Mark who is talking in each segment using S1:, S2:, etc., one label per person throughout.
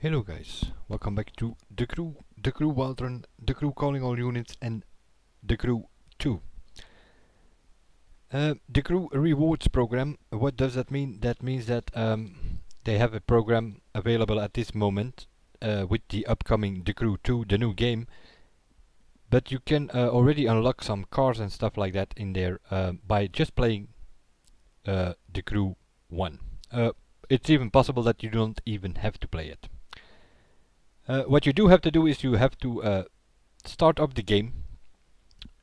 S1: Hello guys, welcome back to The Crew Wildrun, The Crew calling all units, and The Crew 2. The Crew rewards program, what does that mean? That means that they have a program available at this moment with the upcoming The Crew 2, the new game. But you can already unlock some cars and stuff like that in there by just playing The Crew 1. It's even possible that you don't even have to play it. What you do have to do is you have to start up the game.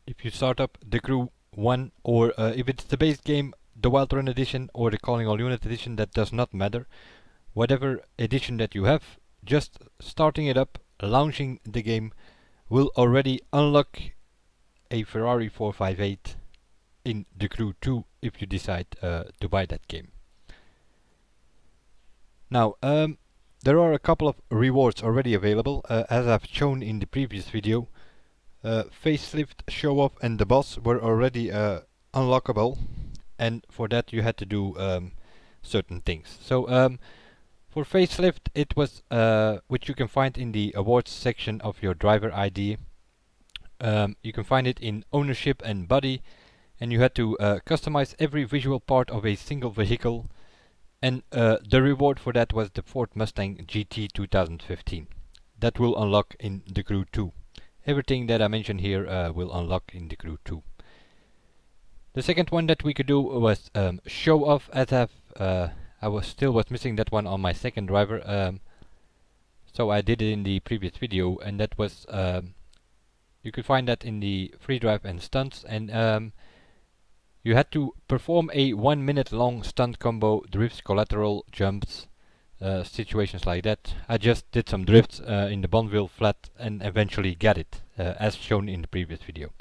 S1: If you start up the Crew 1, or if it's the base game, the Wild Run edition or the Calling All Unit edition, that does not matter. Whatever edition that you have, just starting it up, launching the game, will already unlock a Ferrari 458 in the Crew 2 if you decide to buy that game. Now, there are a couple of rewards already available, as I've shown in the previous video. Facelift, Show Off and the Boss were already unlockable, and for that you had to do certain things. So for Facelift it was, which you can find in the awards section of your driver ID. You can find it in Ownership and Body, and you had to customize every visual part of a single vehicle. And the reward for that was the Ford Mustang GT 2015. That will unlock in the Crew 2. Everything that I mentioned here will unlock in the Crew 2. The second one that we could do was Show Off, as I was missing that one on my second driver. So I did it in the previous video, and that was you could find that in the free drive and stunts, and you had to perform a 1 minute long stunt combo, drifts, collateral, jumps, situations like that. I just did some drifts in the Bonneville flat and eventually got it, as shown in the previous video.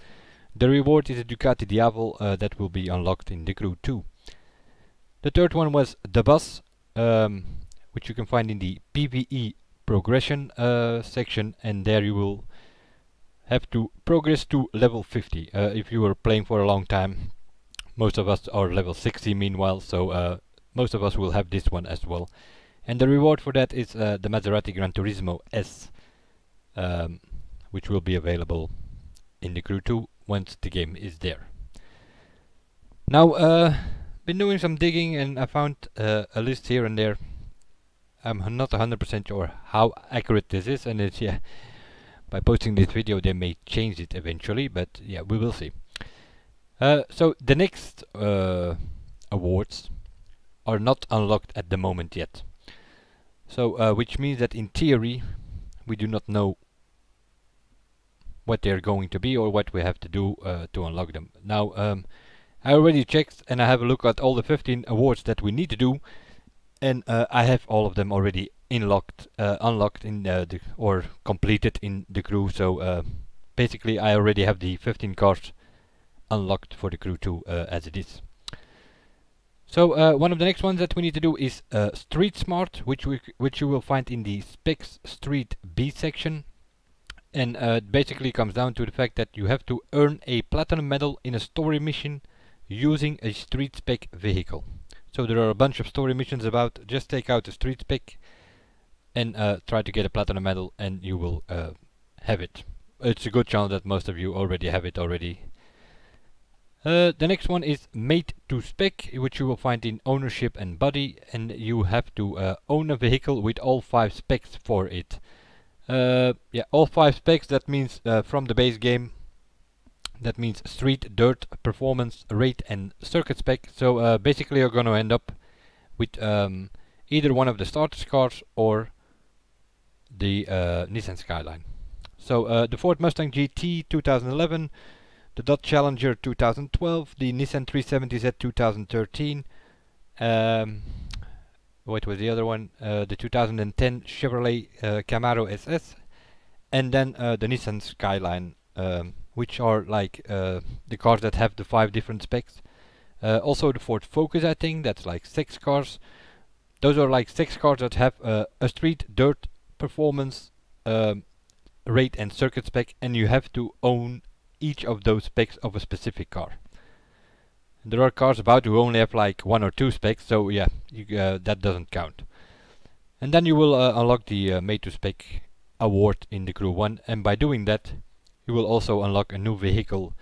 S1: The reward is a Ducati Diavol that will be unlocked in the Crew 2. The third one was the Bus, which you can find in the PvE progression section, and there you will have to progress to level 50 if you were playing for a long time. Most of us are level 60 meanwhile, so most of us will have this one as well. And the reward for that is the Maserati Gran Turismo S, which will be available in the Crew 2 once the game is there. Now, been doing some digging and I found a list here and there. I'm not 100% sure how accurate this is, and it's, yeah, by posting this video they may change it eventually, but yeah, we will see. So the next awards are not unlocked at the moment yet. So which means that in theory we do not know what they're going to be or what we have to do to unlock them. Now I already checked and I have a look at all the 15 awards that we need to do, and I have all of them already unlocked in or completed in the Crew. So basically I already have the 15 cars unlocked for the Crew 2 as it is. So one of the next ones that we need to do is Street Smart, which you will find in the Specs Street B section, and it basically comes down to the fact that you have to earn a platinum medal in a story mission using a street spec vehicle. So there are a bunch of story missions about. Just take out a street spec and try to get a platinum medal, and you will have it. It's a good chance that most of you already have it already. The next one is Made to Spec, which you will find in Ownership and Body, and you have to own a vehicle with all 5 specs for it. Yeah, all 5 specs, that means from the base game. That means street, dirt, performance, rate and circuit spec. So basically you're going to end up with either one of the starter cars or the Nissan Skyline. So the Ford Mustang GT 2011, the Dodge Challenger 2012, the Nissan 370Z 2013, what was the other one? The 2010 Chevrolet Camaro SS, and then the Nissan Skyline, which are like the cars that have the 5 different specs. Also the Ford Focus, I think, that's like 6 cars. Those are like 6 cars that have a street, dirt, performance, rate and circuit spec, and you have to own each of those specs of a specific car. There are cars about who only have like 1 or 2 specs, so yeah, that doesn't count. And then you will unlock the Made to Spec award in the Crew 1, and by doing that you will also unlock a new vehicle,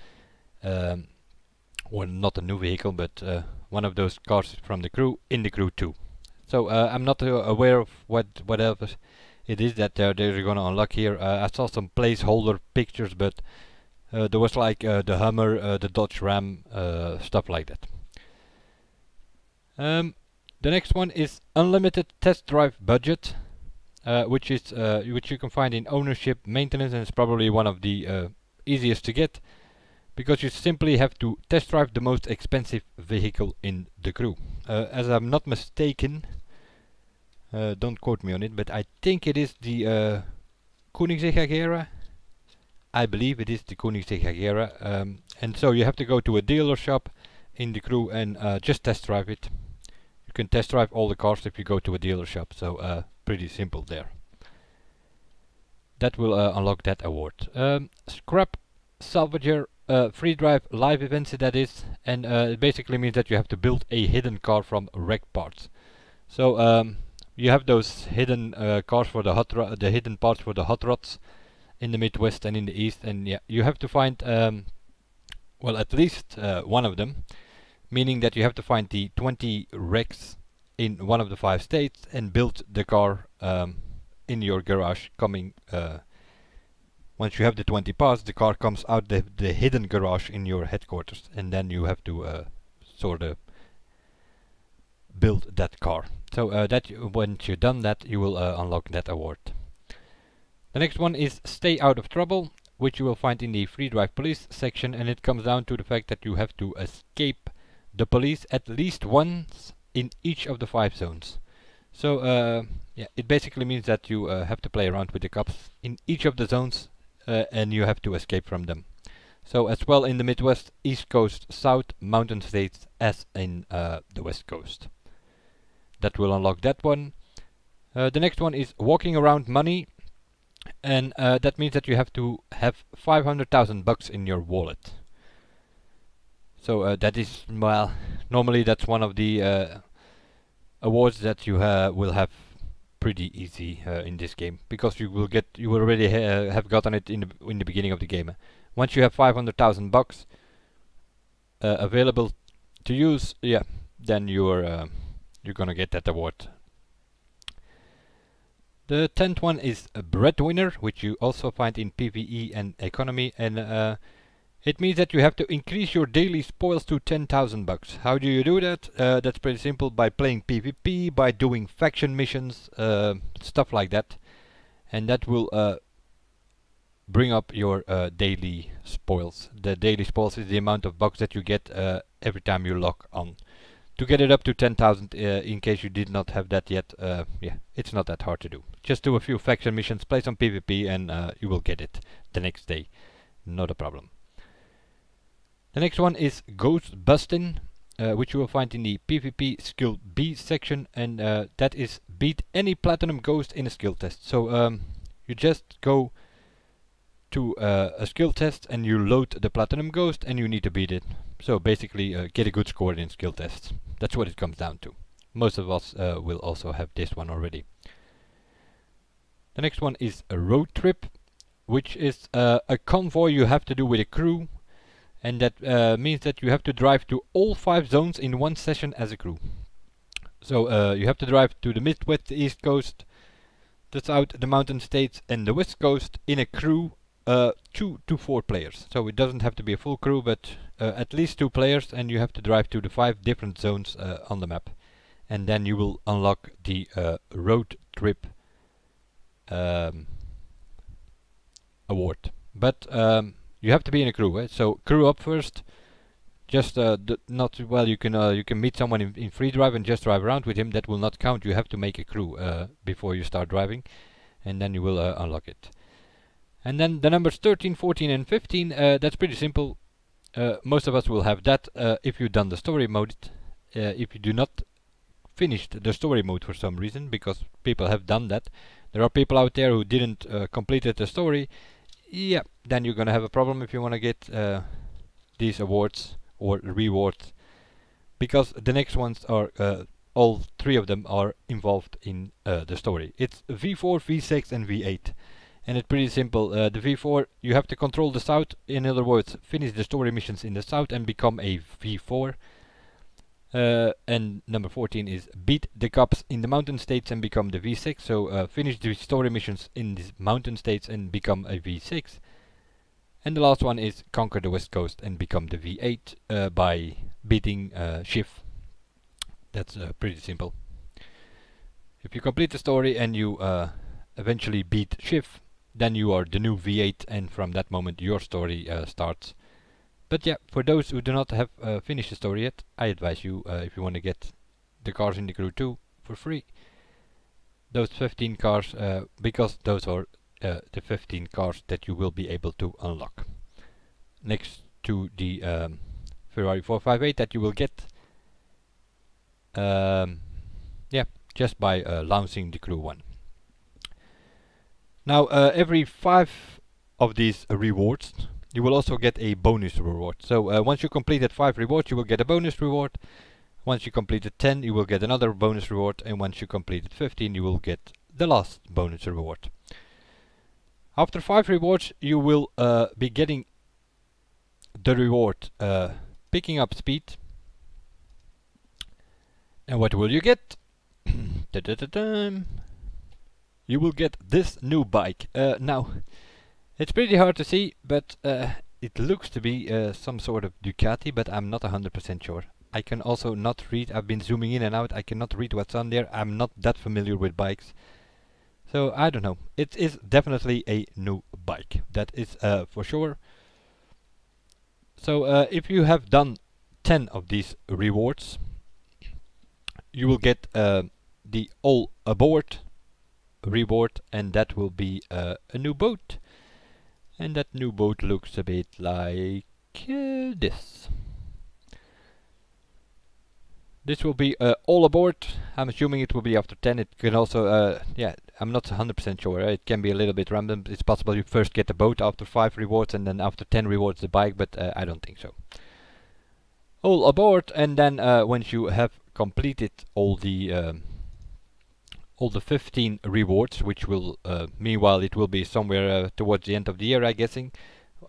S1: or not a new vehicle, but one of those cars from the Crew in the Crew 2. So I'm not aware of what else it is that they're gonna unlock here. I saw some placeholder pictures, but there was like the Hummer, the Dodge Ram, stuff like that. The next one is unlimited test drive budget, which you can find in ownership, maintenance, and it's probably one of the easiest to get, because you simply have to test drive the most expensive vehicle in the Crew. As I'm not mistaken, don't quote me on it, but I think it is the Koenigsegg Agera. I believe it is the Koenigsegg Agera, and so you have to go to a dealer shop in the Crew and just test drive it. You can test drive all the cars if you go to a dealer shop, so pretty simple there. That will unlock that award. Scrap Salvager free drive live events, that is, and it basically means that you have to build a hidden car from wrecked parts. So you have those hidden cars for the hidden parts for the hot rods in the Midwest and in the East, and yeah, you have to find well, at least one of them, meaning that you have to find the 20 wrecks in one of the 5 states and build the car in your garage. Once you have the 20 parts, the car comes out the hidden garage in your headquarters, and then you have to sort of build that car. So once you've done that, you will unlock that award. The next one is Stay Out of Trouble, which you will find in the Free Drive Police section, and it comes down to the fact that you have to escape the police at least once in each of the 5 zones. So yeah, it basically means that you have to play around with the cops in each of the zones, and you have to escape from them. So as well in the Midwest, East Coast, South, Mountain States, as in the West Coast. That will unlock that one. The next one is Walking Around Money, and that means that you have to have 500,000 bucks in your wallet. So that is, well, normally that's one of the awards that you will have pretty easy in this game, because you will already have gotten it in the beginning of the game. Once you have 500,000 bucks available to use, yeah, then you're gonna get that award. The 10th one is a Breadwinner, which you also find in PvE and Economy, and it means that you have to increase your daily spoils to 10,000 bucks. How do you do that? That's pretty simple, by playing PvP, by doing faction missions, stuff like that, and that will bring up your daily spoils. The daily spoils is the amount of bucks that you get every time you log on. To get it up to 10,000, in case you did not have that yet, yeah, it's not that hard to do. Just do a few faction missions, play some PvP, and you will get it the next day. Not a problem. The next one is Ghost Bustin', which you will find in the PvP Skill B section, and that is beat any Platinum Ghost in a skill test. So you just go to a skill test and you load the Platinum Ghost and you need to beat it. So basically get a good score in skill tests. That's what it comes down to. Most of us will also have this one already. The next one is a Road Trip, which is a convoy you have to do with a crew, and that means that you have to drive to all 5 zones in one session as a crew. So you have to drive to the Midwest, the East Coast, the South, the Mountain States, and the West Coast in a crew, 2 to 4 players. So it doesn't have to be a full crew, but at least 2 players, and you have to drive to the 5 different zones on the map, and then you will unlock the Road Trip award. But you have to be in a crew, so crew up first. Just not well. You can meet someone in free drive and just drive around with him. That will not count. You have to make a crew before you start driving, and then you will unlock it. And then the numbers 13, 14, and 15. That's pretty simple. Most of us will have that if you've done the story mode. If you do not finish the story mode for some reason, because people have done that. There are people out there who didn't complete the story. Yeah, then you're gonna have a problem if you want to get these awards or rewards, because the next ones are all three of them are involved in the story. It's V4, V6 and V8. And it's pretty simple. The V4, you have to control the South. In other words, finish the story missions in the South and become a V4. And number 14 is beat the cops in the mountain states and become the V6. So finish the story missions in the mountain states and become a V6. And the last one is conquer the West Coast and become the V8 by beating Schiff. That's pretty simple. If you complete the story and you eventually beat Schiff, then you are the new V8, and from that moment your story starts. But yeah, for those who do not have finished the story yet, I advise you, if you want to get the cars in the Crew 2 for free, those 15 cars, because those are the 15 cars that you will be able to unlock. Next to the Ferrari 458 that you will get, yeah, just by launching the Crew 1. Now, every 5 of these rewards, you will also get a bonus reward. So once you completed 5 rewards, you will get a bonus reward. Once you completed 10, you will get another bonus reward. And once you completed 15, you will get the last bonus reward. After 5 rewards, you will be getting the reward picking up speed. And what will you get? You will get this new bike. Now, it's pretty hard to see, but it looks to be some sort of Ducati, but I'm not 100% sure. I can also not read. I've been zooming in and out. I cannot read what's on there. I'm not that familiar with bikes. So, I don't know. It is definitely a new bike. That is for sure. So, if you have done 10 of these rewards, you will get the all aboard reward, and that will be a new boat. And that new boat looks a bit like this. This will be all aboard. I'm assuming it will be after 10. It can also, yeah, I'm not 100% sure. It can be a little bit random. It's possible you first get the boat after 5 rewards and then after 10 rewards the bike, but I don't think so. All aboard, and then once you have completed all the 15 rewards, which will, meanwhile, it will be somewhere towards the end of the year, I'm guessing,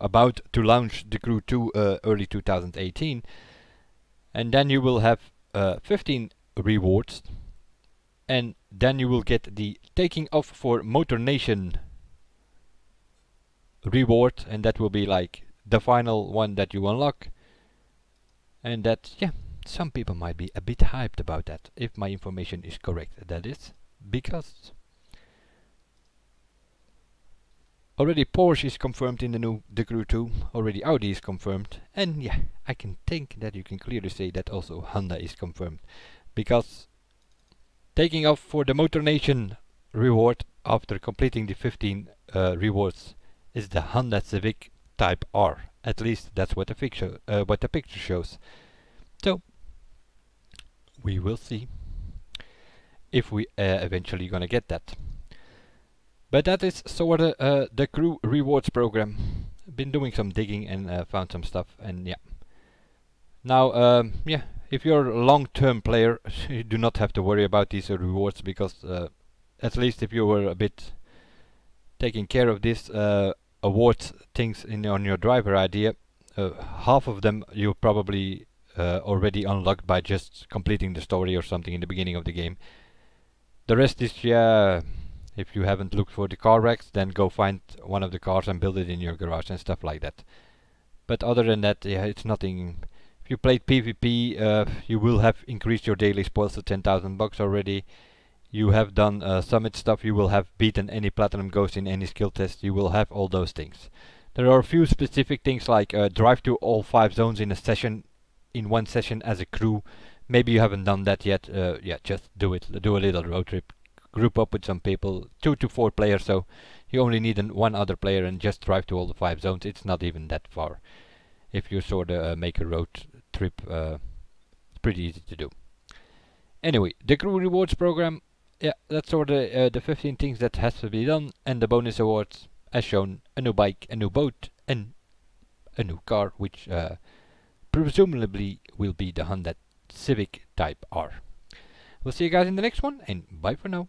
S1: about to launch the Crew 2 early 2018, and then you will have 15 rewards, and then you will get the Taking Off for Motor Nation reward, and that will be like the final one that you unlock, and that, yeah, some people might be a bit hyped about that, if my information is correct, that is. Because already Porsche is confirmed in the Crew 2, already Audi is confirmed, and yeah, I can think that you can clearly say that also Honda is confirmed, because Taking Off for the Motor Nation reward after completing the 15 rewards is the Honda Civic Type R. At least that's what the picture shows. So we will see if we eventually gonna get that. But that is sorta the Crew rewards program. Been doing some digging and found some stuff, and yeah. Now, yeah, if you're a long-term player, you do not have to worry about these rewards, because at least if you were a bit taking care of this awards things on your driver idea, half of them you probably already unlocked by just completing the story or something in the beginning of the game. The rest is, yeah, if you haven't looked for the car wrecks, then go find one of the cars and build it in your garage and stuff like that. But other than that, yeah, it's nothing. If you played PvP, you will have increased your daily spoils to 10,000 bucks already. You have done summit stuff, you will have beaten any platinum ghost in any skill test, you will have all those things. There are a few specific things like drive to all 5 zones in a session, in one session as a crew. Maybe you haven't done that yet, yeah, just do it. Do a little road trip, group up with some people, 2 to 4 players, so you only need one other player and just drive to all the 5 zones. It's not even that far. If you sorta make a road trip, it's pretty easy to do. Anyway, the Crew rewards program, yeah, that's sorta the 15 things that has to be done, and the bonus awards, as shown, a new bike, a new boat, and a new car, which presumably will be the Honda Civic Type R. We'll see you guys in the next one, and bye for now.